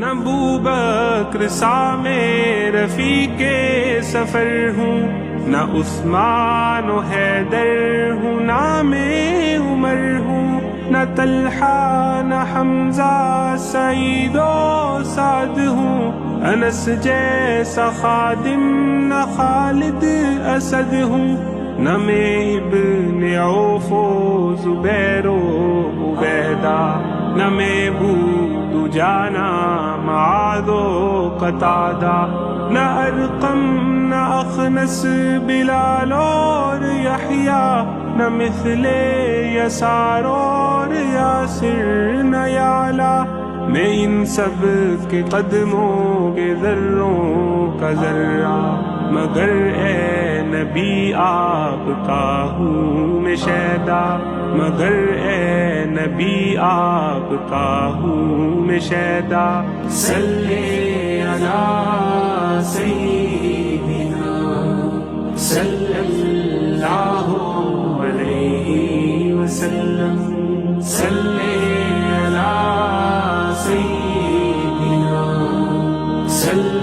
نہ ابوبکر سا میں رفیق سفر ہوں، نہ عثمان و حیدر ہوں، نام عمر ہوں، نہ طلحہ نہ حمزہ سعید و سعد ہوں، انس جیسا خادم نہ خالد اسد ہوں، نہ میں ابن عوف و زبیر و عبیدہ، نہ میں بود جانا معاذ و قتادہ، نہ ارقم نہ اخنس بلال اور یحییٰ، نہ مثل یسار اور یاسر نہ یعلا، میں ان سب کے قدموں کے ذروں کا ذرہ، مگر اے نبی آپ کا ہوں میں شیدا، مگر اے نبی آپ کا ہوں میں شیدا۔ صلی علی سیدنا صلی اللہ علیہ وسلم، صلی علی سیدنا صلی